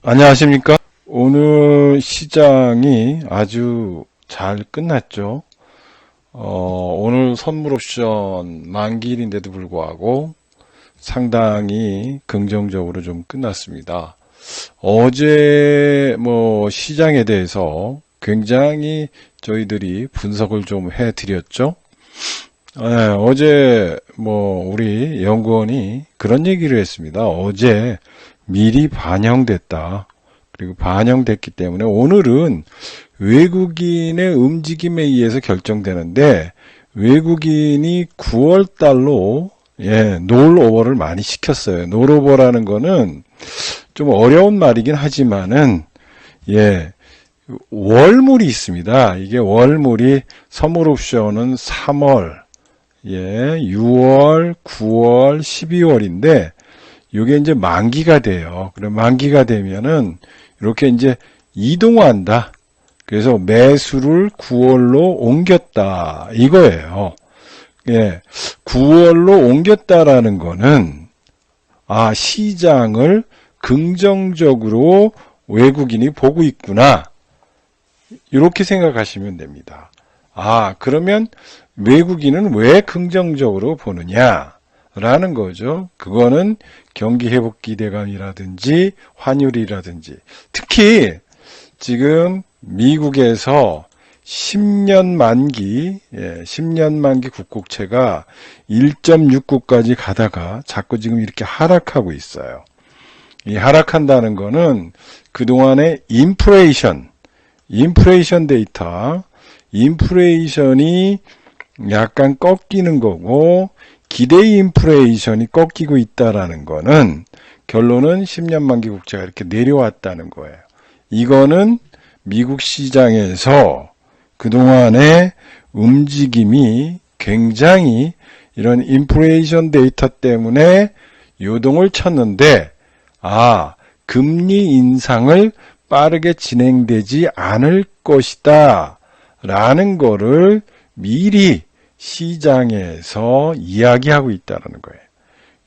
안녕하십니까? 오늘 시장이 아주 잘 끝났죠. 오늘 선물 옵션 만기일인데도 불구하고 상당히 긍정적으로 좀 끝났습니다. 어제 시장에 대해서 굉장히 저희들이 분석을 좀 해드렸죠. 어제 우리 연구원이 그런 얘기를 했습니다. 어제 미리 반영됐다. 그리고 반영됐기 때문에 오늘은 외국인의 움직임에 의해서 결정되는데, 외국인이 9월 달로 롤오버를 많이 시켰어요. 롤오버라는 거는 좀 어려운 말이긴 하지만은 월물이 있습니다. 이게 월물이 선물 옵션은 3월, 6월, 9월, 12월인데 이게 이제 만기가 돼요. 그럼 만기가 되면은 이렇게 이제 이동한다. 그래서 매수를 9월로 옮겼다. 이거예요. 9월로 옮겼다라는 거는 시장을 긍정적으로 외국인이 보고 있구나. 이렇게 생각하시면 됩니다. 그러면 외국인은 왜 긍정적으로 보느냐? 라는 거죠. 그거는 경기 회복 기대감이라든지 환율이라든지, 특히 지금 미국에서 10년 만기 국고채가 1.69까지 가다가 자꾸 지금 이렇게 하락하고 있어요. 이 하락한다는 거는 그동안의 인플레이션 데이터, 인플레이션이 약간 꺾이는 거고, 기대 인플레이션이 꺾이고 있다라는 거는 결론은 10년 만기 국채가 이렇게 내려왔다는 거예요. 이거는 미국 시장에서 그동안의 움직임이 굉장히 이런 인플레이션 데이터 때문에 요동을 쳤는데, 금리 인상을 빠르게 진행되지 않을 것이다 라는 거를 미리 시장에서 이야기하고 있다는 거예요.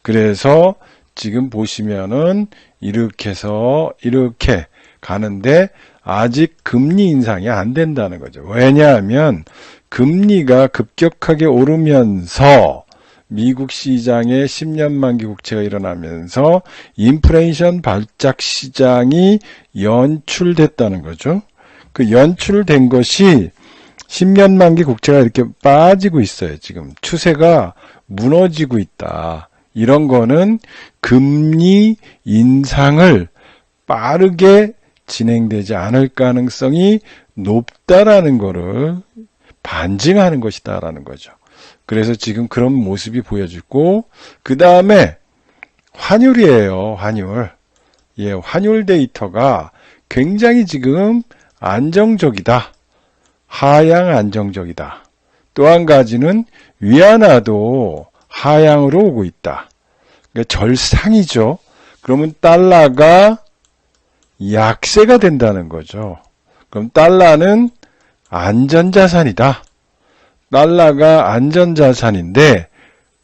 그래서 지금 보시면은 이렇게 해서 이렇게 가는데 아직 금리 인상이 안 된다는 거죠. 왜냐하면 금리가 급격하게 오르면서 미국 시장의 10년 만기 국채가 일어나면서 인플레이션 발작 시장이 연출됐다는 거죠. 그 연출된 것이 10년 만기 국채가 이렇게 빠지고 있어요. 지금 추세가 무너지고 있다. 이런 거는 금리 인상을 빠르게 진행되지 않을 가능성이 높다라는 거를 반증하는 것이다라는 거죠. 그래서 지금 그런 모습이 보여지고, 그 다음에 환율이에요. 환율. 환율 데이터가 굉장히 지금 안정적이다. 하향 안정적이다. 또 한 가지는 위안화도 하향으로 오고 있다. 그러니까 절상이죠. 그러면 달러가 약세가 된다는 거죠. 그럼 달러는 안전자산이다. 달러가 안전자산인데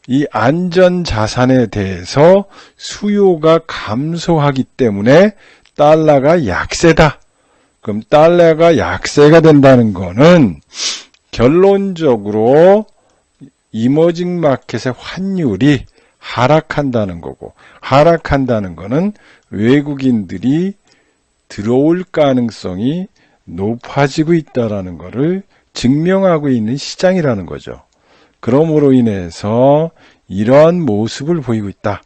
이 안전자산에 대해서 수요가 감소하기 때문에 달러가 약세다. 그럼 달러가 약세가 된다는 거는 결론적으로 이머징 마켓의 환율이 하락한다는 거고, 하락한다는 거는 외국인들이 들어올 가능성이 높아지고 있다는 것을 증명하고 있는 시장이라는 거죠. 그러므로 인해서 이러한 모습을 보이고 있다.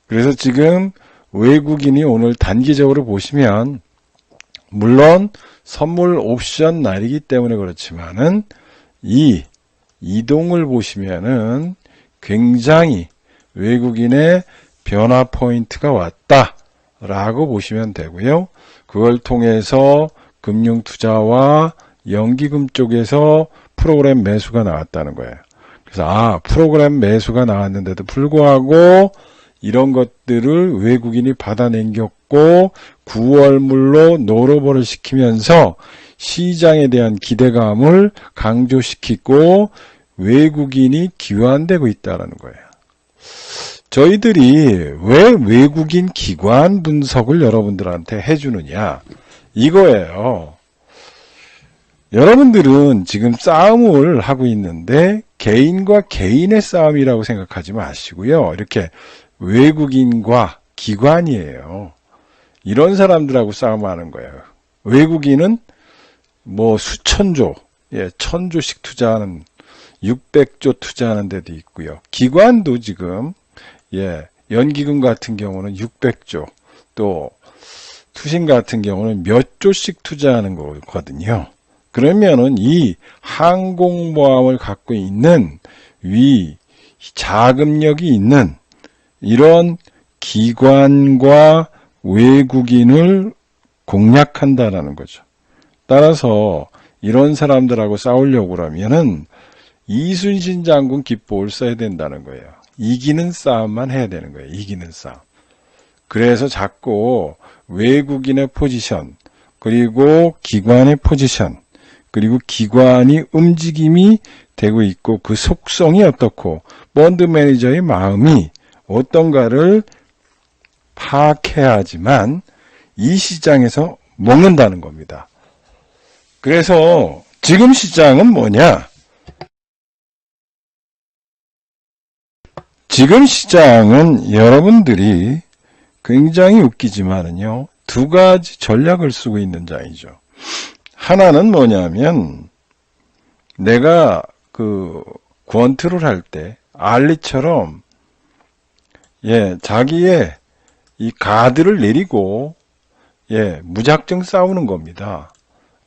그래서 지금 외국인이 오늘 단기적으로 보시면, 물론 선물 옵션 날이기 때문에 그렇지만은 이 이동을 보시면은 굉장히 외국인의 변화 포인트가 왔다라고 보시면 되고요. 그걸 통해서 금융투자와 연기금 쪽에서 프로그램 매수가 나왔다는 거예요. 그래서 프로그램 매수가 나왔는데도 불구하고 이런 것들을 외국인이 받아넘겼고 9월물로 롤오버를 시키면서 시장에 대한 기대감을 강조시키고 외국인이 기환되고 있다는 거예요. 저희들이 왜 외국인 기관 분석을 여러분들한테 해주느냐 이거예요. 여러분들은 지금 싸움을 하고 있는데 개인과 개인의 싸움이라고 생각하지 마시고요. 이렇게 외국인과 기관이에요. 이런 사람들하고 싸움하는 거예요. 외국인은 뭐 수천조, 1000조씩 투자하는 600조 투자하는 데도 있고요. 기관도 지금 연기금 같은 경우는 600조, 또 투신 같은 경우는 몇 조씩 투자하는 거거든요. 그러면은 이 항공모함을 갖고 있는 자금력이 있는 이런 기관과 외국인을 공략한다라는 거죠. 따라서 이런 사람들하고 싸우려고 그러면은 이순신 장군 기법을 써야 된다는 거예요. 이기는 싸움만 해야 되는 거예요. 이기는 싸움. 그래서 자꾸 외국인의 포지션, 그리고 기관의 포지션, 그리고 기관이 움직임이 되고 있고 그 속성이 어떻고 펀드 매니저의 마음이 어떤가를 파악해야지만 이 시장에서 먹는다는 겁니다. 그래서 지금 시장은 뭐냐? 지금 시장은 여러분들이 굉장히 웃기지만은요, 두 가지 전략을 쓰고 있는 장이죠. 하나는 뭐냐면, 내가 권투를 할 때, 알리처럼, 자기의 이 가드를 내리고, 무작정 싸우는 겁니다.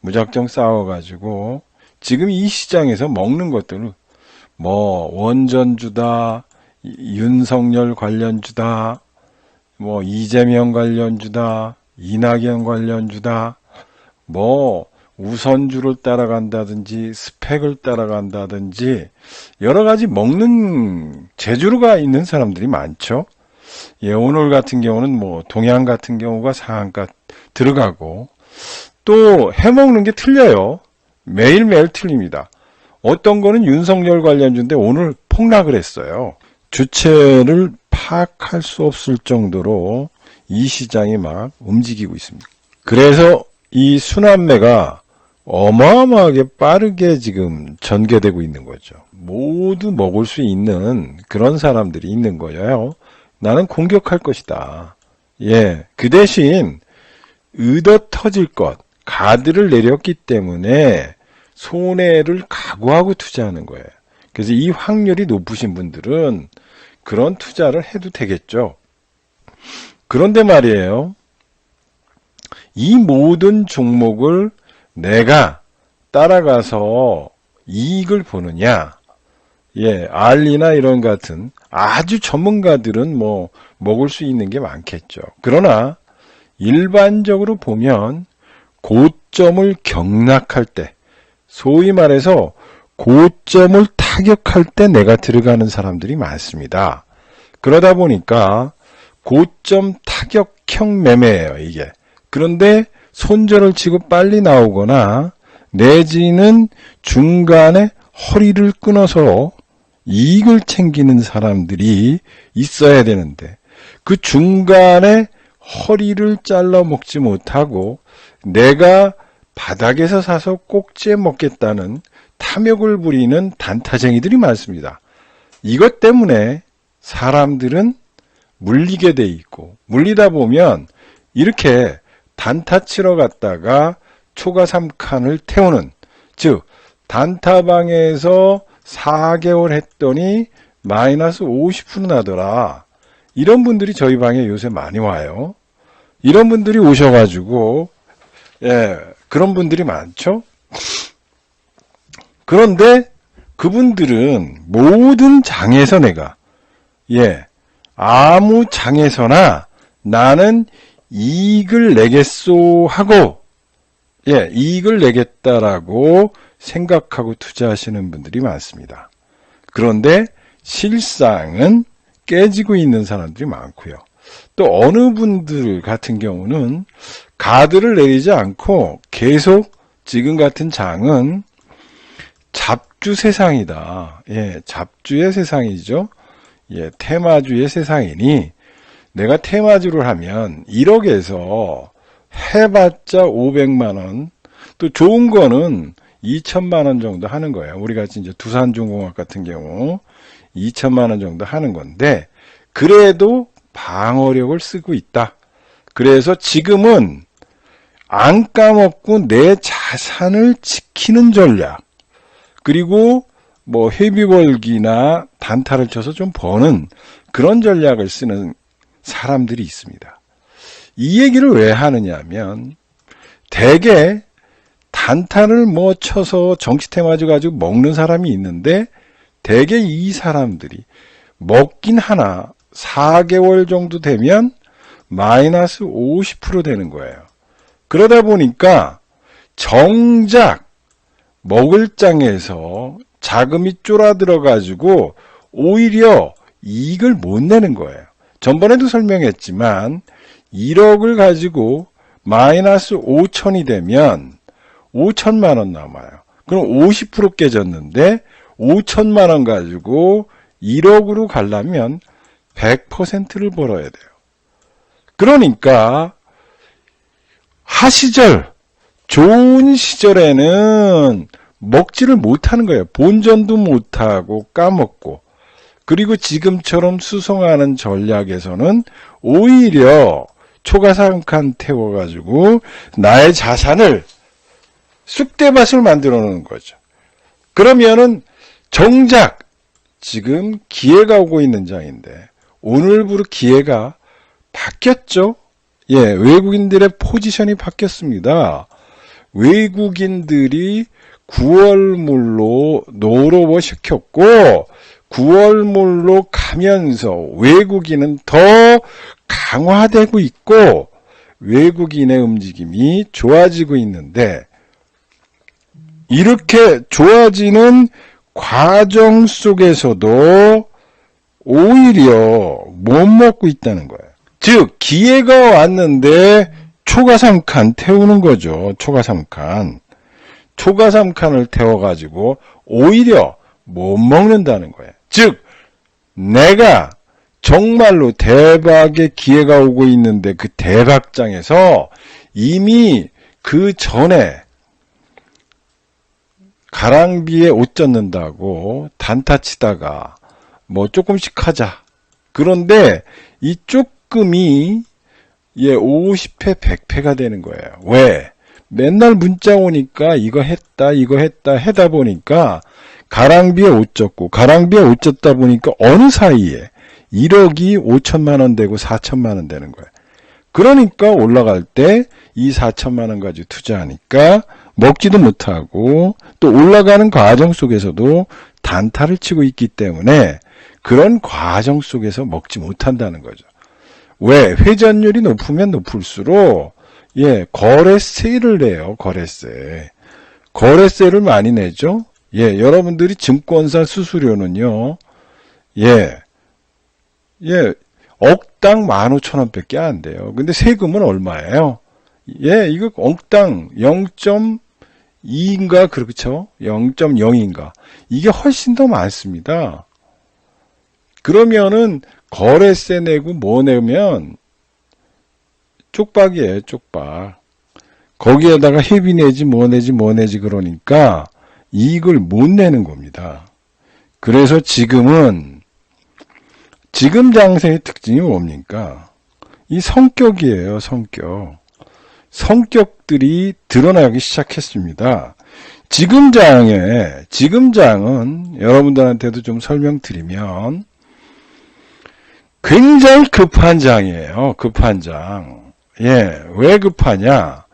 무작정 싸워가지고, 지금 이 시장에서 먹는 것들은, 원전주다, 윤석열 관련주다, 이재명 관련주다, 이낙연 관련주다, 우선주를 따라간다든지, 스펙을 따라간다든지, 여러 가지 먹는 재주가 있는 사람들이 많죠. 오늘 같은 경우는 동양 같은 경우가 상한가 들어가고, 또 해먹는 게 틀려요. 매일매일 틀립니다. 어떤 거는 윤석열 관련주인데 오늘 폭락을 했어요. 주체를 파악할 수 없을 정도로 이 시장이 막 움직이고 있습니다. 그래서 이 순환매가 어마어마하게 빠르게 지금 전개되고 있는 거죠. 모두 먹을 수 있는 그런 사람들이 있는 거예요. 나는 공격할 것이다. 그 대신 의도 터질 것, 가드를 내렸기 때문에 손해를 각오하고 투자하는 거예요. 그래서 이 확률이 높으신 분들은 그런 투자를 해도 되겠죠. 그런데 말이에요. 이 모든 종목을 내가 따라가서 이익을 보느냐. 알리나 이런 같은 아주 전문가들은 먹을 수 있는 게 많겠죠. 그러나 일반적으로 보면 고점을 경락할 때, 소위 말해서 고점을 타격할 때 내가 들어가는 사람들이 많습니다. 그러다 보니까 고점 타격형 매매예요, 이게. 그런데 손절을 치고 빨리 나오거나 내지는 중간에 허리를 끊어서 이익을 챙기는 사람들이 있어야 되는데 그 중간에 허리를 잘라 먹지 못하고 내가 바닥에서 사서 꼭지에 먹겠다는 탐욕을 부리는 단타쟁이들이 많습니다. 이것 때문에 사람들은 물리게 돼 있고 물리다 보면 이렇게 단타 치러 갔다가 초과 3칸을 태우는, 즉 단타방에서 4개월 했더니 마이너스 50% 나더라. 이런 분들이 저희 방에 요새 많이 와요. 이런 분들이 오셔가지고 그런 분들이 많죠. 그런데 그분들은 모든 장에서 내가 아무 장에서나 나는 이익을 내겠소 하고 이익을 내겠다라고 생각하고 투자하시는 분들이 많습니다. 그런데 실상은 깨지고 있는 사람들이 많고요. 또 어느 분들 같은 경우는 가드를 내리지 않고 계속 지금 같은 장은 잡주 세상이다. 잡주의 세상이죠. 예, 테마주의 세상이니 내가 테마주를 하면 1억에서 해봤자 500만원, 또 좋은 거는 2천만원 정도 하는 거예요. 우리 같이 이제 두산중공업 같은 경우 2천만원 정도 하는 건데, 그래도 방어력을 쓰고 있다. 그래서 지금은 안 까먹고 내 자산을 지키는 전략, 그리고 뭐 회비벌기나 단타를 쳐서 좀 버는 그런 전략을 쓰는 사람들이 있습니다. 이 얘기를 왜 하느냐 하면, 대개 단타를 뭐 쳐서 정치테마주 가지고 먹는 사람이 있는데, 대개 이 사람들이 먹긴 하나 4개월 정도 되면 마이너스 50% 되는 거예요. 그러다 보니까 정작 먹을 장에서 자금이 쫄아들어 가지고 오히려 이익을 못 내는 거예요. 전번에도 설명했지만 1억을 가지고 마이너스 5천이 되면 5천만 원 남아요. 그럼 50% 깨졌는데 5천만 원 가지고 1억으로 가려면 100%를 벌어야 돼요. 그러니까 하시절, 좋은 시절에는 먹지를 못하는 거예요. 본전도 못하고 까먹고. 그리고 지금처럼 수송하는 전략에서는 오히려 초가상칸 태워가지고 나의 자산을 쑥대밭을 만들어 놓는 거죠. 그러면은 정작 지금 기회가 오고 있는 장인데, 오늘부로 기회가 바뀌었죠. 예, 외국인들의 포지션이 바뀌었습니다. 외국인들이 9월물로 노로워 시켰고, 9월물로 가면서 외국인은 더 강화되고 있고, 외국인의 움직임이 좋아지고 있는데, 이렇게 좋아지는 과정 속에서도 오히려 못 먹고 있다는 거예요. 즉, 기회가 왔는데 초가3칸 태우는 거죠. 초가3칸. 초가3칸을 태워가지고 오히려 못 먹는다는 거예요. 즉, 내가 정말로 대박의 기회가 오고 있는데 그 대박장에서 이미 그 전에 가랑비에 옷 젖는다고 단타 치다가 뭐 조금씩 하자. 그런데 이 조금이 50회, 100회가 되는 거예요. 왜? 맨날 문자 오니까 이거 했다 하다 보니까 가랑비에 옷 젖고, 가랑비에 옷 젖다 보니까 어느 사이에 1억이 5천만 원 되고 4천만 원 되는 거예요. 그러니까 올라갈 때 이 4천만 원 가지고 투자하니까 먹지도 못하고, 또 올라가는 과정 속에서도 단타를 치고 있기 때문에 그런 과정 속에서 먹지 못한다는 거죠. 왜? 회전율이 높으면 높을수록 거래세를 내요. 거래세를 많이 내죠. 여러분들이 증권사 수수료는요, 억당 15,000원밖에 안 돼요. 근데 세금은 얼마예요? 이거 억당 0.2인가 그렇죠? 0.0인가. 이게 훨씬 더 많습니다. 그러면은 거래세 내고 뭐 내면 쪽박이에요, 쪽박. 거기에다가 회비 내지 뭐 내지 그러니까 이익을 못 내는 겁니다. 그래서 지금 장세의 특징이 뭡니까? 이 성격이에요, 성격. 성격들이 드러나기 시작했습니다. 지금 장은 여러분들한테도 좀 설명드리면 굉장히 급한 장이에요. 급한 장. 왜 급하냐?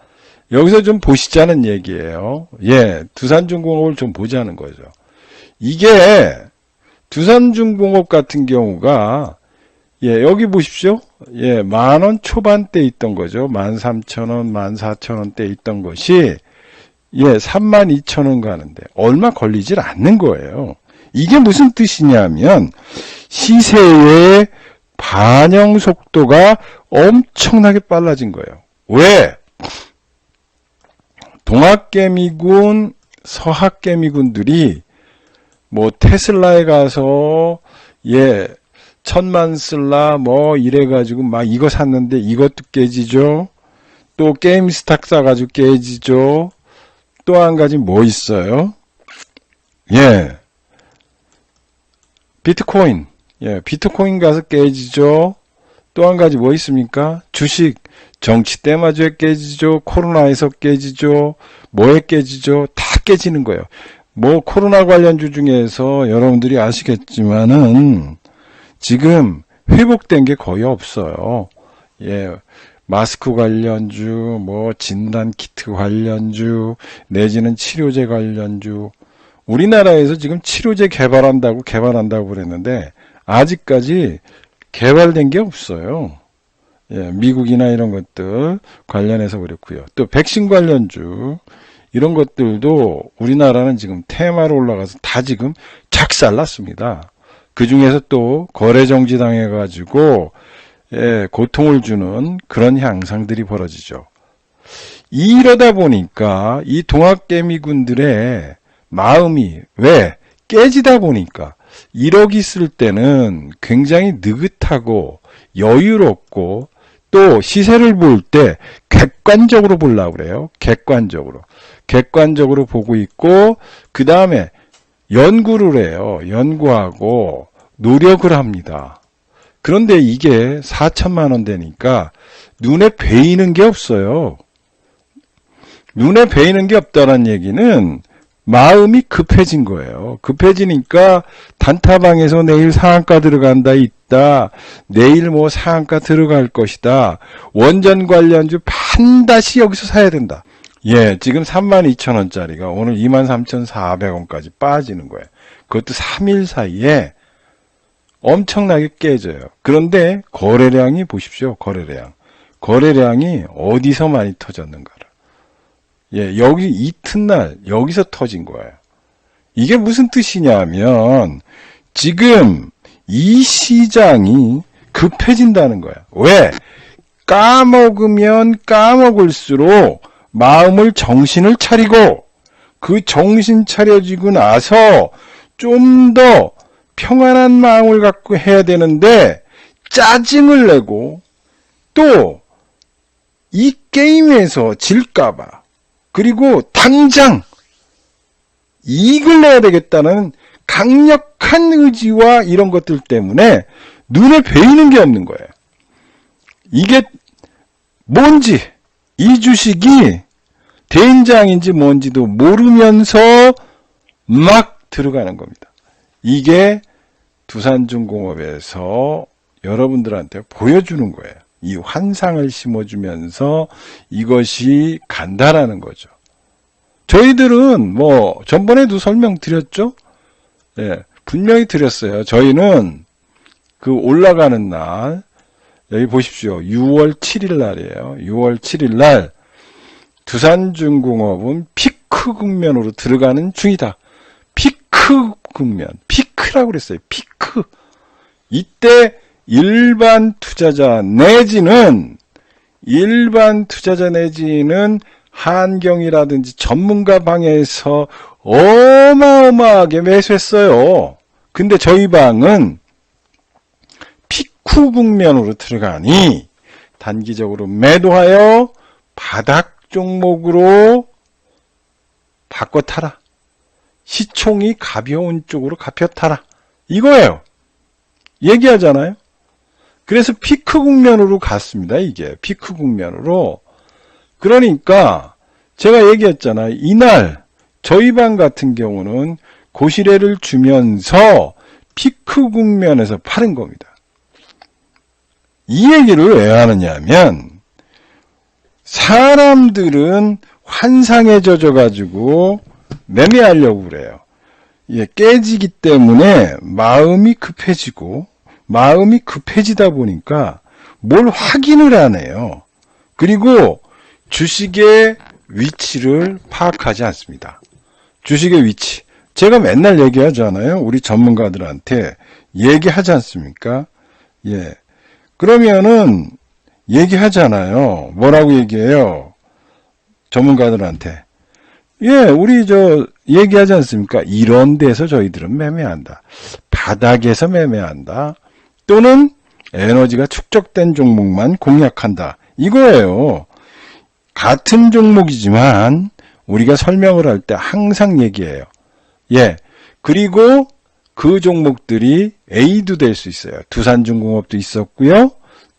여기서 좀 보시자는 얘기예요. 두산중공업을 좀 보자는 거죠. 이게 두산중공업 같은 경우가 여기 보십시오. 10,000원 초반대 있던 거죠. 13,000원, 14,000원대 있던 것이 32,000원 가는데 얼마 걸리질 않는 거예요. 이게 무슨 뜻이냐면 시세의 반영 속도가 엄청나게 빨라진 거예요. 왜? 동학개미군, 서학개미군들이 뭐 테슬라에 가서 천만 쓸라 뭐 이래가지고 막 이거 샀는데 이것도 깨지죠. 또 게임스탁 사가지고 깨지죠. 또 한 가지 뭐 있어요? 예, 비트코인. 예, 비트코인 가서 깨지죠. 또 한 가지 뭐 있습니까? 주식. 정치 때마저에 깨지죠. 코로나에서 깨지죠. 뭐에 깨지죠? 다 깨지는 거예요. 뭐 코로나 관련주 중에서 여러분들이 아시겠지만은 지금 회복된 게 거의 없어요. 예, 마스크 관련주, 뭐 진단 키트 관련주, 내지는 치료제 관련주. 우리나라에서 지금 치료제 개발한다고 그랬는데 아직까지 개발된 게 없어요. 예, 미국이나 이런 것들 관련해서 그렇고요. 또 백신 관련주 이런 것들도 우리나라는 지금 테마로 올라가서 다 지금 작살났습니다. 그 중에서 또 거래 정지 당해가지고 예, 고통을 주는 그런 향상들이 벌어지죠. 이러다 보니까 이 동학개미군들의 마음이 왜 깨지다 보니까 1억 있을 때는 굉장히 느긋하고 여유롭고 또 시세를 볼 때 객관적으로 보려고 그래요. 객관적으로 보고 있고 그 다음에 연구를 해요. 연구하고 노력을 합니다. 그런데 이게 4천만 원 되니까 눈에 베이는 게 없어요. 눈에 베이는 게 없다는 얘기는 마음이 급해진 거예요. 급해지니까 단타방에서 내일 상한가 들어간다 있다. 내일 뭐 상한가 들어갈 것이다. 원전 관련주 반드시 여기서 사야 된다. 예, 지금 32,000원짜리가 오늘 23,400원까지 빠지는 거예요. 그것도 3일 사이에 엄청나게 깨져요. 그런데 거래량이 보십시오. 거래량이 어디서 많이 터졌는가를. 예, 여기 이튿날 여기서 터진 거예요. 이게 무슨 뜻이냐면 지금 이 시장이 급해진다는 거야. 왜? 까먹으면 까먹을수록 정신을 차리고 그 정신 차려지고 나서 좀 더 평안한 마음을 갖고 해야 되는데 짜증을 내고 또 이 게임에서 질까봐 그리고 당장 이익을 내야 되겠다는 강력한 의지와 이런 것들 때문에 눈에 베이는 게 없는 거예요. 이게 뭔지 이 주식이 대인장인지 뭔지도 모르면서 막 들어가는 겁니다. 이게 두산중공업에서 여러분들한테 보여주는 거예요. 이 환상을 심어주면서 이것이 간다라는 거죠. 저희들은 뭐 전번에도 설명드렸죠. 예, 분명히 드렸어요. 저희는 그 올라가는 날 여기 보십시오. 6월 7일 날이에요. 6월 7일 날 두산중공업은 피크 국면으로 들어가는 중이다. 피크 국면, 피크라고 그랬어요. 피크. 이때 일반 투자자 내지는 한경이라든지 전문가 방에서 어마어마하게 매수했어요. 근데 저희 방은 피크 국면으로 들어가니 단기적으로 매도하여 바닥 종목으로 바꿔 타라. 시총이 가벼운 쪽으로 갚여 타라. 이거예요. 얘기하잖아요. 그래서 피크 국면으로 갔습니다. 이게 피크 국면으로. 그러니까 제가 얘기했잖아요. 이날 저희 방 같은 경우는 고시래를 주면서 피크 국면에서 파는 겁니다. 이 얘기를 왜 하느냐면 사람들은 환상에 젖어가지고 매매하려고 그래요. 예, 깨지기 때문에 마음이 급해지다 보니까 뭘 확인을 안 해요. 그리고 주식의 위치를 파악하지 않습니다. 주식의 위치. 제가 맨날 얘기하잖아요. 우리 전문가들한테 얘기하지 않습니까? 예. 그러면은 얘기하잖아요. 뭐라고 얘기해요? 전문가들한테. 예, 우리 얘기하지 않습니까? 이런 데서 저희들은 매매한다. 바닥에서 매매한다. 또는 에너지가 축적된 종목만 공략한다. 이거예요. 같은 종목이지만 우리가 설명을 할 때 항상 얘기해요. 예. 그리고 그 종목들이 A도 될 수 있어요. 두산중공업도 있었고요.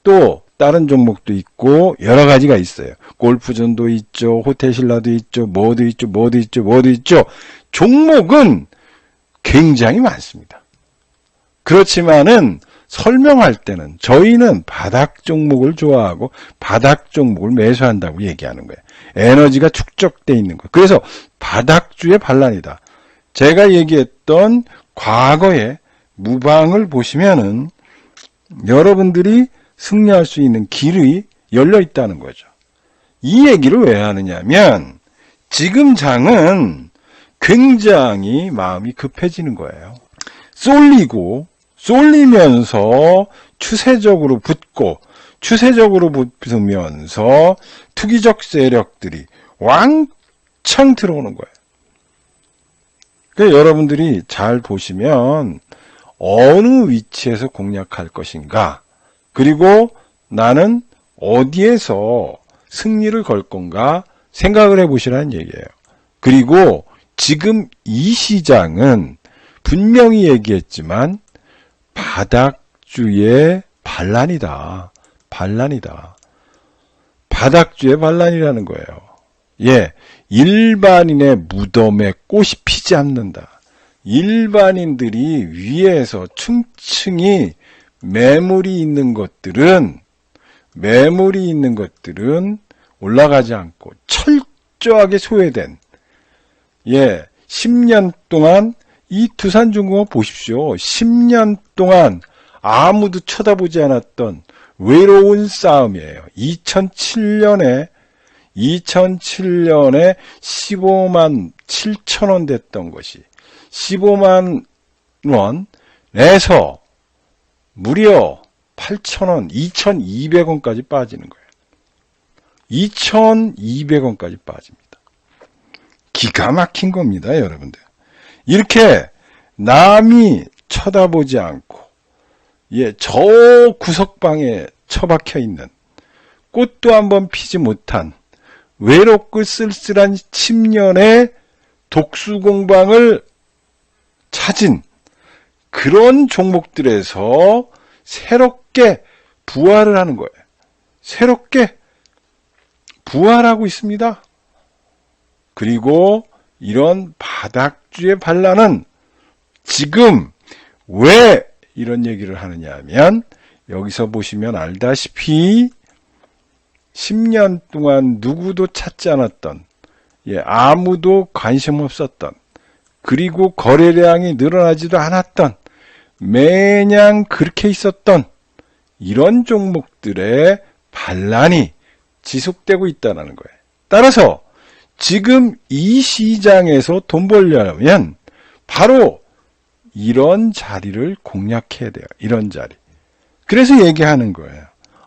또 다른 종목도 있고 여러 가지가 있어요. 골프존도 있죠. 호텔신라도 있죠. 뭐도 있죠. 종목은 굉장히 많습니다. 그렇지만은 설명할 때는 저희는 바닥 종목을 좋아하고 바닥 종목을 매수한다고 얘기하는 거예요. 에너지가 축적돼 있는 거. 그래서 바닥주의 반란이다. 제가 얘기했던 과거의 무방을 보시면은 여러분들이 승리할 수 있는 길이 열려 있다는 거죠. 이 얘기를 왜 하느냐면 지금 장은 굉장히 마음이 급해지는 거예요. 쏠리면서 추세적으로 붙으면서 투기적 세력들이 왕창 들어오는 거예요. 그러니까 여러분들이 잘 보시면 어느 위치에서 공략할 것인가, 그리고 나는 어디에서 승리를 걸 건가 생각을 해보시라는 얘기예요. 그리고 지금 이 시장은 분명히 얘기했지만 바닥주의 반란이다. 바닥주의 반란이라는 거예요. 예, 일반인의 무덤에 꽃이 피지 않는다. 일반인들이 위에서 층층이 매물이 있는 것들은 올라가지 않고 철저하게 소외된, 예, 10년 동안 이 두산중공업 보십시오. 10년 동안 아무도 쳐다보지 않았던 외로운 싸움이에요. 2007년에 15만 7천 원 됐던 것이 15만 원에서 무려 8천 원, 2,200원까지 빠지는 거예요. 2,200원까지 빠집니다. 기가 막힌 겁니다, 여러분들. 이렇게 남이 쳐다보지 않고, 예, 저 구석방에 처박혀 있는, 꽃도 한번 피지 못한 외롭고 쓸쓸한 10년의 독수공방을 찾은 그런 종목들에서 새롭게 부활을 하는 거예요. 새롭게 부활하고 있습니다. 그리고 이런 바닥주의 반란은 지금 왜 이런 얘기를 하느냐 하면, 여기서 보시면 알다시피 10년 동안 누구도 찾지 않았던, 예, 아무도 관심 없었던, 그리고 거래량이 늘어나지도 않았던, 매냥 그렇게 있었던 이런 종목들의 반란이 지속되고 있다는 거예요. 따라서 지금 이 시장에서 돈 벌려면 바로 이런 자리를 공략해야 돼요. 이런 자리. 그래서 얘기하는 거예요.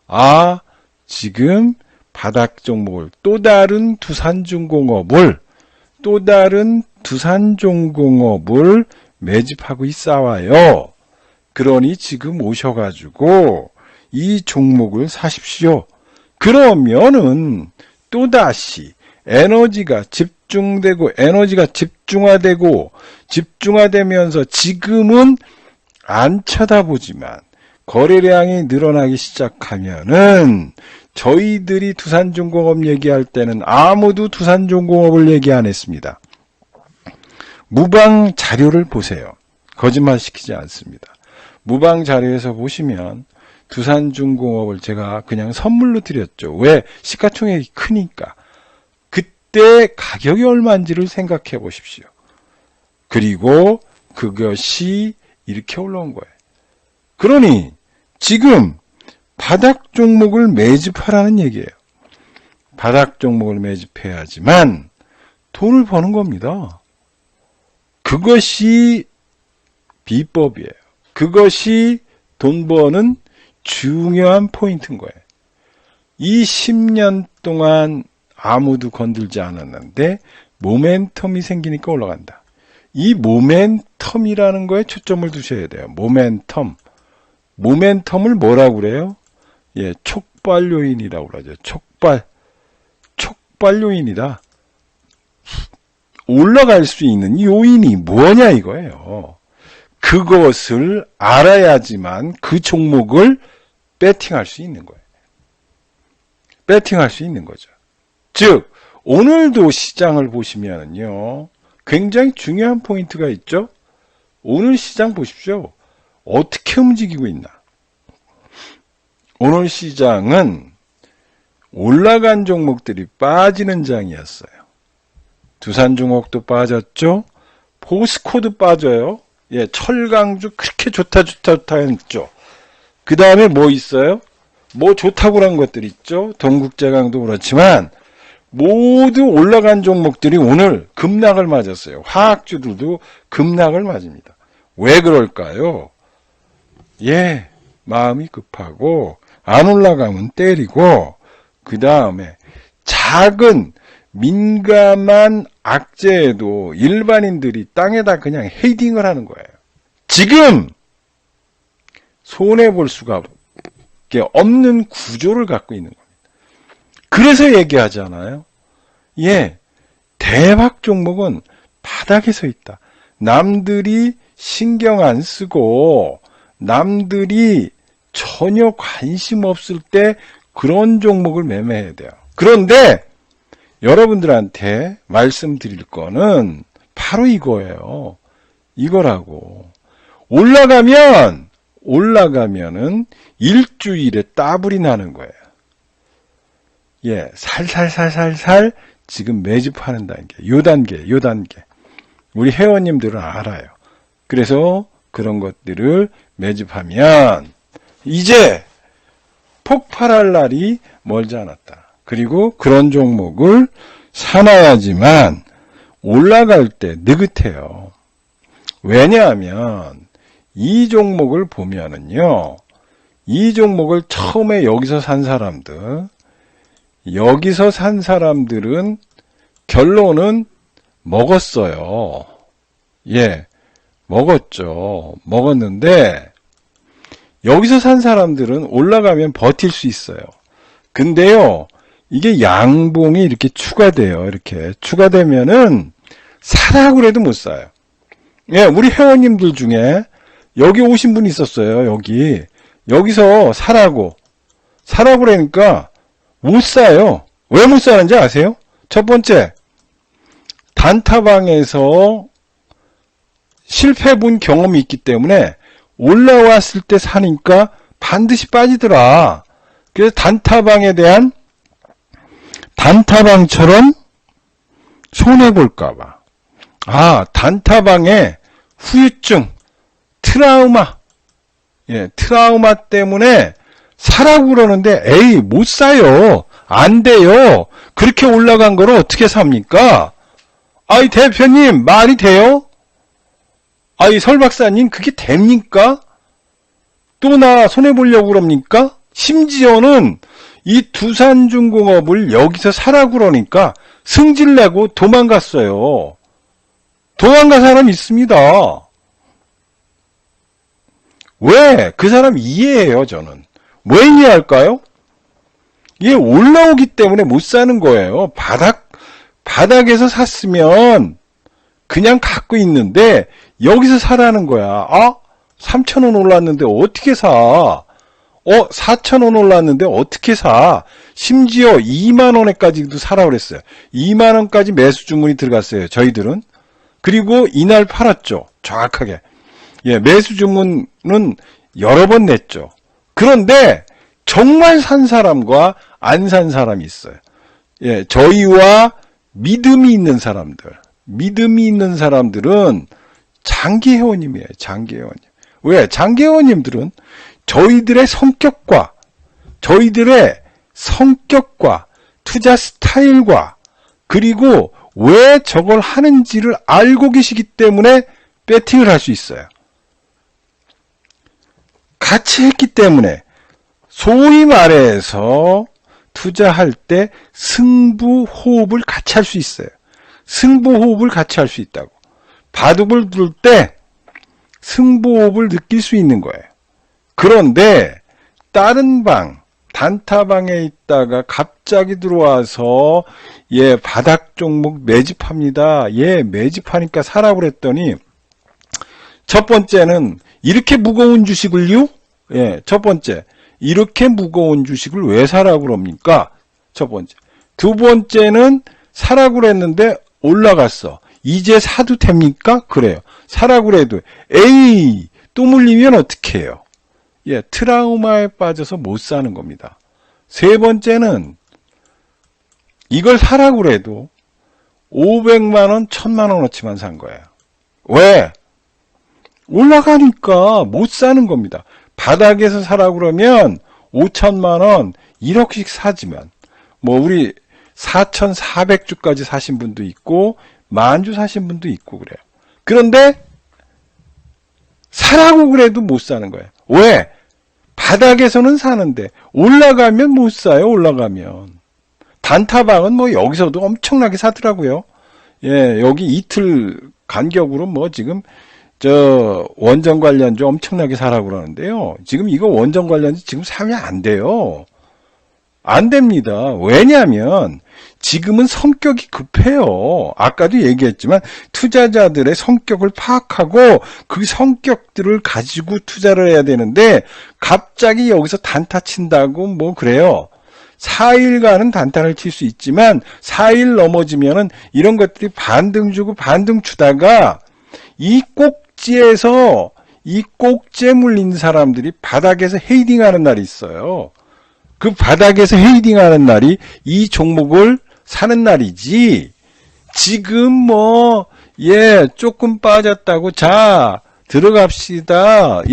아, 지금 바닥 종목을 또 다른 두산중공업을 매집하고 있어와요. 그러니 지금 오셔가지고 이 종목을 사십시오. 그러면은 또다시 에너지가 집중화되면서 지금은 안 쳐다보지만 거래량이 늘어나기 시작하면은, 저희들이 두산중공업 얘기할 때는 아무도 두산중공업을 얘기 안 했습니다. 무방 자료를 보세요. 거짓말 시키지 않습니다. 무방 자료에서 보시면 두산중공업을 제가 그냥 선물로 드렸죠. 왜? 시가총액이 크니까. 그때 가격이 얼마인지를 생각해 보십시오. 그리고 그것이 이렇게 올라온 거예요. 그러니 지금 바닥 종목을 매집하라는 얘기예요. 바닥 종목을 매집해야지만 돈을 버는 겁니다. 그것이 비법이에요. 그것이 돈 버는 중요한 포인트인 거예요. 이 10년 동안 아무도 건들지 않았는데 모멘텀이 생기니까 올라간다. 이 모멘텀이라는 거에 초점을 두셔야 돼요. 모멘텀. 모멘텀을 뭐라고 그래요? 예, 촉발 요인이라고 그러죠. 촉발 요인이다. 올라갈 수 있는 요인이 뭐냐 이거예요. 그것을 알아야지만 그 종목을 배팅할 수 있는 거예요. 배팅할 수 있는 거죠. 즉, 오늘도 시장을 보시면요. 굉장히 중요한 포인트가 있죠. 오늘 시장 보십시오. 어떻게 움직이고 있나. 오늘 시장은 올라간 종목들이 빠지는 장이었어요. 두산중옥도 빠졌죠. 포스코도 빠져요. 예, 철강주 그렇게 좋다 했죠. 그 다음에 뭐 있어요? 뭐 좋다고 한 것들 있죠. 동국제강도 그렇지만 모두 올라간 종목들이 오늘 급락을 맞았어요. 화학주들도 급락을 맞습니다. 왜 그럴까요? 예, 마음이 급하고 안 올라가면 때리고 그 다음에 작은 민감한 악재에도 일반인들이 땅에다 그냥 헤딩을 하는 거예요. 지금 손해볼 수가 없는 구조를 갖고 있는 겁니다. 그래서 얘기하잖아요. 예, 대박 종목은 바닥에 서 있다. 남들이 신경 안 쓰고 남들이 전혀 관심 없을 때 그런 종목을 매매해야 돼요. 그런데 여러분들한테 말씀드릴 거는 바로 이거예요. 이거라고. 올라가면은 일주일에 따블이 나는 거예요. 예, 살살살살살 지금 매집하는 단계. 요 단계. 우리 회원님들은 알아요. 그래서 그런 것들을 매집하면 이제 폭발할 날이 멀지 않았다. 그리고 그런 종목을 사놔야지만 올라갈 때 느긋해요. 왜냐하면 이 종목을 보면은요. 이 종목을 처음에 여기서 산 사람들은 결론은 먹었어요. 예, 먹었죠. 먹었는데 여기서 산 사람들은 올라가면 버틸 수 있어요. 근데요, 이게 양봉이 이렇게 추가돼요. 이렇게 추가되면은 사라고 해도 못 사요. 예, 우리 회원님들 중에 여기 오신 분이 있었어요. 여기서 사라고 그러니까 못 사요. 왜 못 사는지 아세요? 첫 번째, 단타방에서 실패 본 경험이 있기 때문에 올라왔을 때 사니까 반드시 빠지더라. 그래서 단타방처럼 손해볼까봐. 단타방에 후유증, 트라우마 때문에 사라고 그러는데, 에이, 못 사요. 안 돼요. 그렇게 올라간 거를 어떻게 삽니까? 아이, 대표님, 말이 돼요? 아이, 설 박사님, 그게 됩니까? 또 나 손해보려고 그럽니까? 심지어는 이 두산중공업을 여기서 사라고 그러니까 승질내고 도망갔어요. 도망간 사람 있습니다. 왜? 그 사람 이해해요, 저는. 왜 이해할까요? 이게 올라오기 때문에 못 사는 거예요. 바닥에서 샀으면 그냥 갖고 있는데 여기서 사라는 거야. 3,000원 올랐는데 어떻게 사? 4,000원 올랐는데 어떻게 사? 심지어 2만원에까지도 사라 그랬어요. 2만원까지 매수 주문이 들어갔어요. 저희들은. 그리고 이날 팔았죠. 정확하게. 예, 매수 주문은 여러 번 냈죠. 그런데 정말 산 사람과 안 산 사람이 있어요. 예, 저희와 믿음이 있는 사람들은 장기 회원님이에요. 장기 회원님. 왜? 장기 회원님들은 저희들의 성격과 투자 스타일과 그리고 왜 저걸 하는지를 알고 계시기 때문에 배팅을 할 수 있어요. 같이 했기 때문에 소위 말해서 투자할 때 승부 호흡을 같이 할 수 있어요. 승부 호흡을 같이 할 수 있다고. 바둑을 둘 때 승부 호흡을 느낄 수 있는 거예요. 그런데 다른 방, 단타방에 있다가 갑자기 들어와서 바닥 종목 매집합니다. 매집하니까 사라고 그랬더니 첫 번째는 이렇게 무거운 주식을요? 첫 번째, 이렇게 무거운 주식을 왜 사라고 그럽니까? 첫 번째. 두 번째는 사라고 그랬는데 올라갔어. 이제 사도 됩니까? 그래요. 사라고 그래도 에이 또 물리면 어떻게 해요? 트라우마에 빠져서 못 사는 겁니다. 세 번째는 이걸 사라고 그래도 500만 원, 1000만 원어치만 산 거예요. 왜? 올라가니까 못 사는 겁니다. 바닥에서 사라고 그러면 5천만 원, 1억씩 사지만 우리 4,400주까지 사신 분도 있고 10,000주 사신 분도 있고 그래요. 그런데 사라고 그래도 못 사는 거예요. 왜? 바닥에서는 사는데 올라가면 못 사요. 올라가면. 단타방은 여기서도 엄청나게 사더라고요. 여기 이틀 간격으로 지금 원전 관련주 엄청나게 사라고 그러는데요. 지금 이거 원전 관련주 지금 사면 안 돼요. 안 됩니다. 왜냐하면 지금은 성격이 급해요. 아까도 얘기했지만 투자자들의 성격을 파악하고 그 성격들을 가지고 투자를 해야 되는데 갑자기 여기서 단타 친다고 그래요. 4일간은 단타를 칠 수 있지만 4일 넘어지면은 이런 것들이 반등 주고 반등 주다가 이 꼭지에 물린 사람들이 바닥에서 헤이딩하는 날이 있어요. 그 바닥에서 헤이딩하는 날이 이 종목을 사는 날이지. 지금 조금 빠졌다고 자 들어갑시다.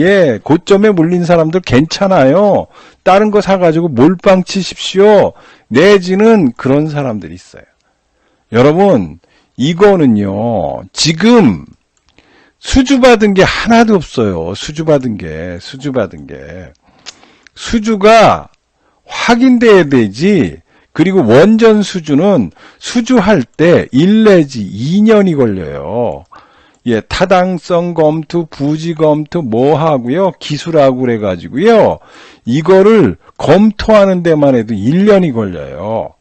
고점에 물린 사람들 괜찮아요. 다른 거 사가지고 몰빵 치십시오. 내지는 그런 사람들이 있어요. 여러분 이거는요 지금 수주받은 게 하나도 없어요. 수주받은 게. 수주가 확인돼야 되지. 그리고 원전 수주는 수주할 때 1 내지 2년이 걸려요. 타당성 검토, 부지 검토 하고요. 기술하고 그래가지고요. 이거를 검토하는 데만 해도 1년이 걸려요.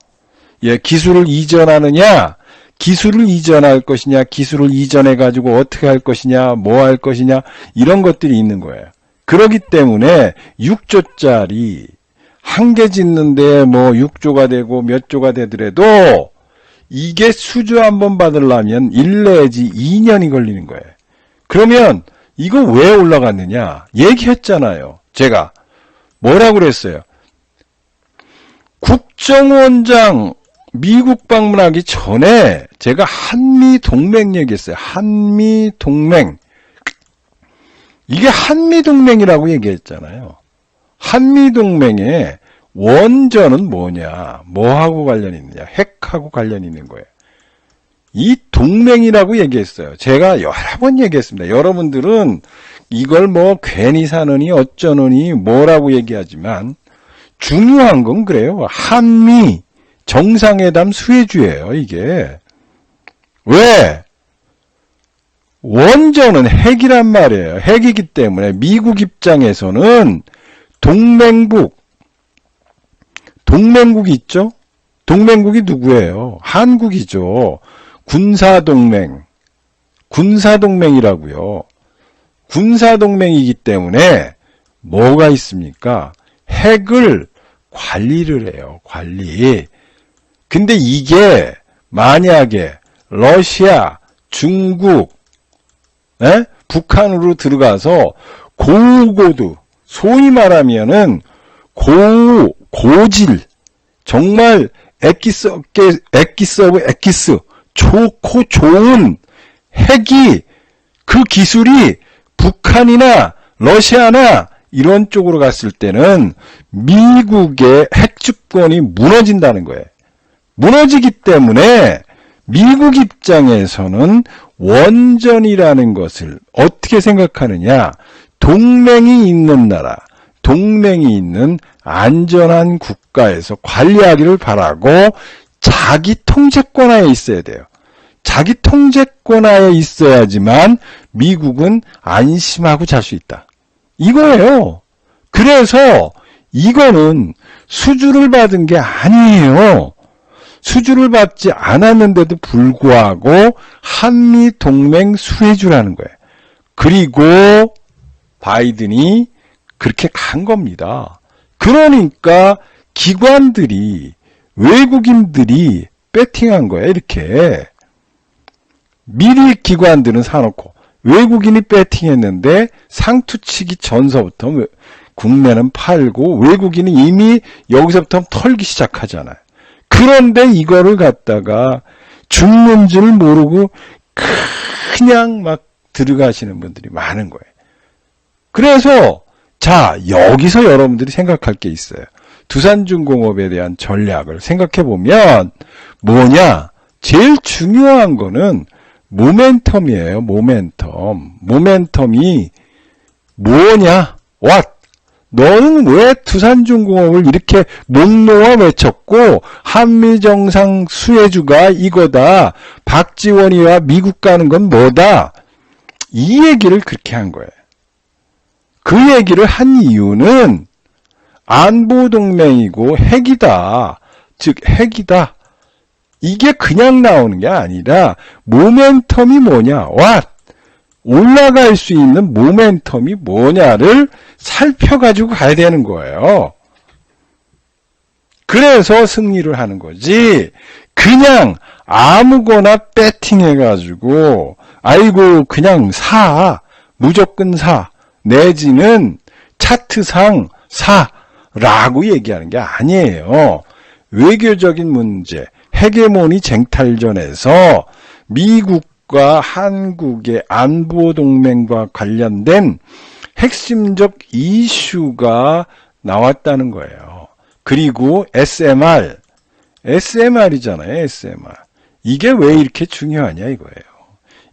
기술을 이전하느냐, 기술을 이전할 것이냐, 기술을 이전해가지고 어떻게 할 것이냐, 할 것이냐, 이런 것들이 있는 거예요. 그렇기 때문에 6조짜리 한 개 짓는데 6조가 되고 몇 조가 되더라도 이게 수주 한번 받으려면 1 내지 2년이 걸리는 거예요. 그러면 이거 왜 올라갔느냐? 얘기했잖아요. 제가 뭐라고 그랬어요? 국정원장 미국 방문하기 전에 제가 한미동맹 얘기했어요. 한미동맹. 이게 한미동맹이라고 얘기했잖아요. 한미동맹의 원전은 뭐냐? 뭐하고 관련이 있느냐? 핵하고 관련이 있는 거예요. 이 동맹이라고 얘기했어요. 제가 여러 번 얘기했습니다. 여러분들은 이걸 괜히 사느니 어쩌느니 뭐라고 얘기하지만 중요한 건 그래요. 한미 정상회담 수혜주예요, 이게. 왜? 원전은 핵이란 말이에요. 핵이기 때문에 미국 입장에서는 동맹국이 있죠? 동맹국이 누구예요? 한국이죠. 군사동맹이라고요. 군사동맹이기 때문에 뭐가 있습니까? 핵을 관리를 해요. 관리. 근데 이게 만약에 러시아, 중국, 북한으로 들어가서 고고도 소위 말하면은 고질 정말 엑기스 좋고 좋은 핵이 그 기술이 북한이나 러시아나 이런 쪽으로 갔을 때는 미국의 핵주권이 무너진다는 거예요. 무너지기 때문에 미국 입장에서는 원전이라는 것을 어떻게 생각하느냐? 동맹이 있는 나라, 동맹이 있는 안전한 국가에서 관리하기를 바라고 자기 통제권하에 있어야 돼요. 자기 통제권하에 있어야지만 미국은 안심하고 잘 수 있다. 이거예요. 그래서 이거는 수주를 받은 게 아니에요. 수주를 받지 않았는데도 불구하고 한미동맹 수혜주라는 거예요. 그리고 바이든이 그렇게 간 겁니다. 그러니까 기관들이, 외국인들이 배팅한 거예요. 이렇게. 미리 기관들은 사놓고 외국인이 배팅했는데 상투치기 전서부터 국내는 팔고 외국인이 이미 여기서부터 털기 시작하잖아요. 그런데 이거를 갖다가 죽는 줄 모르고 그냥 막 들어가시는 분들이 많은 거예요. 그래서 자, 여기서 여러분들이 생각할 게 있어요. 두산중공업에 대한 전략을 생각해 보면 뭐냐? 제일 중요한 거는 모멘텀이에요. 모멘텀이 뭐냐? 너는 왜 두산중공업을 이렇게 녹놓아 외쳤고 한미정상 수혜주가 이거다. 박지원이와 미국 가는 건 뭐다. 이 얘기를 그렇게 한 거예요. 그 얘기를 한 이유는 안보동맹이고 핵이다. 즉 핵이다. 이게 그냥 나오는 게 아니라 모멘텀이 뭐냐. 올라갈 수 있는 모멘텀이 뭐냐를 살펴가지고 가야 되는 거예요. 그래서 승리를 하는 거지. 그냥 아무거나 배팅해가지고 아이고 그냥 무조건 내지는 차트상 사라고 얘기하는 게 아니에요. 외교적인 문제, 헤게모니 쟁탈전에서 미국과 한국의 안보동맹과 관련된 핵심적 이슈가 나왔다는 거예요. 그리고 SMR이잖아요. SMR. 이게 왜 이렇게 중요하냐 이거예요.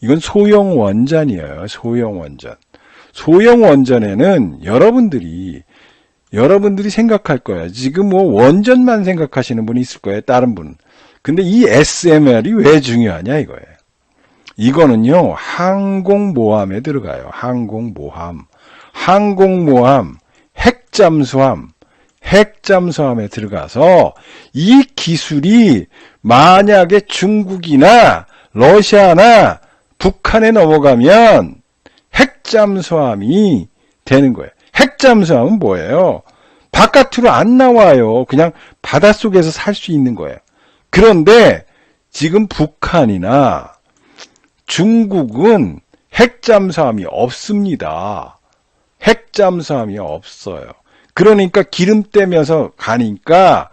이건 소형 원전이에요. 소형 원전. 소형 원전에는 여러분들이 생각할 거예요. 지금 뭐 원전만 생각하시는 분이 있을 거예요. 다른 분. 근데 이 SMR이 왜 중요하냐 이거예요. 이거는요. 항공모함에 들어가요. 항공모함, 핵잠수함에 들어가서 이 기술이 만약에 중국이나 러시아나 북한에 넘어가면 핵잠수함이 되는 거예요. 핵잠수함은 뭐예요? 바깥으로 안 나와요. 그냥 바닷속에서 살 수 있는 거예요. 그런데 지금 북한이나 중국은 핵잠수함이 없습니다. 핵잠수함이 없어요. 그러니까 기름 떼면서 가니까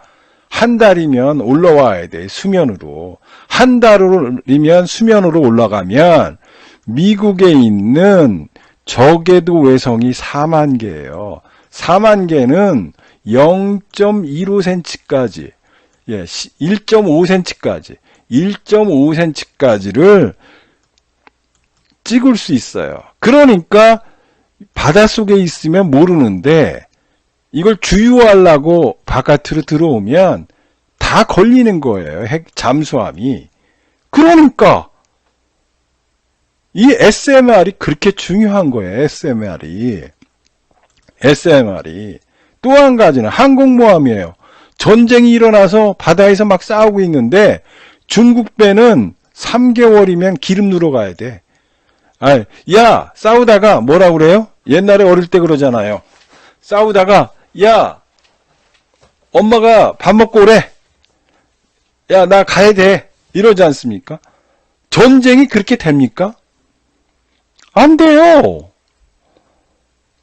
한 달이면 올라와야 돼. 수면으로. 한 달이면 수면으로 올라가면 미국에 있는 저궤도 외성이 4만 개예요. 4만 개는 0.15cm까지, 1.5cm까지를 찍을 수 있어요. 그러니까 바닷속에 있으면 모르는데 이걸 주유하려고 바깥으로 들어오면 다 걸리는 거예요. 핵 잠수함이. 그러니까 이 SMR이 그렇게 중요한 거예요. SMR이. 또 한 가지는 항공모함이에요. 전쟁이 일어나서 바다에서 막 싸우고 있는데 중국 배는 3개월이면 기름 누러 가야 돼. 싸우다가 뭐라 그래요? 옛날에 어릴 때 그러잖아요. 싸우다가 엄마가 밥 먹고 오래. 나 가야 돼. 이러지 않습니까? 전쟁이 그렇게 됩니까? 안 돼요.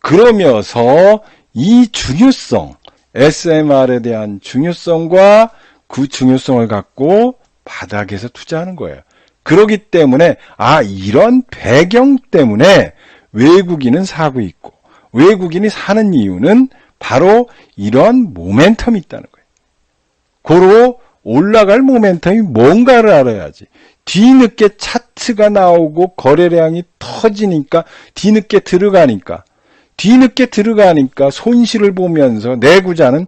그러면서 이 중요성, SMR에 대한 중요성과 그 중요성을 갖고 바닥에서 투자하는 거예요. 그렇기 때문에 이런 배경 때문에 외국인은 사고 있고 외국인이 사는 이유는 바로 이런 모멘텀이 있다는 거예요. 고로 올라갈 모멘텀이 뭔가를 알아야지. 뒤늦게 차트가 나오고 거래량이 터지니까 뒤늦게 들어가니까 손실을 보면서 내구자는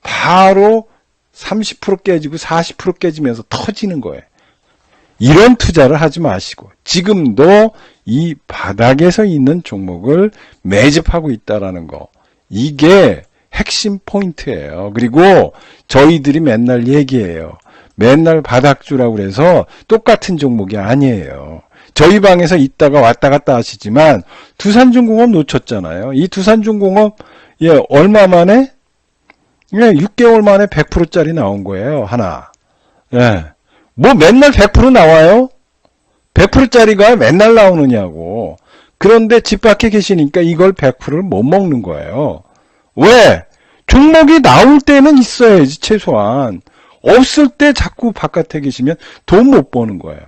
바로 30% 깨지고 40% 깨지면서 터지는 거예요. 이런 투자를 하지 마시고 지금도 이 바닥에서 있는 종목을 매집하고 있다라는 거, 이게 핵심 포인트예요. 그리고 저희들이 맨날 얘기해요. 맨날 바닥주라고 그래서 똑같은 종목이 아니에요. 저희 방에서 있다가 왔다 갔다 하시지만 두산중공업 놓쳤잖아요. 이 두산중공업 얼마 만에 6개월 만에 100%짜리 나온 거예요. 하나. 뭐 맨날 100% 나와요? 100%짜리가 맨날 나오느냐고. 그런데 집 밖에 계시니까 이걸 100%를 못 먹는 거예요. 왜? 종목이 나올 때는 있어야지 최소한. 없을 때 자꾸 바깥에 계시면 돈 못 버는 거예요.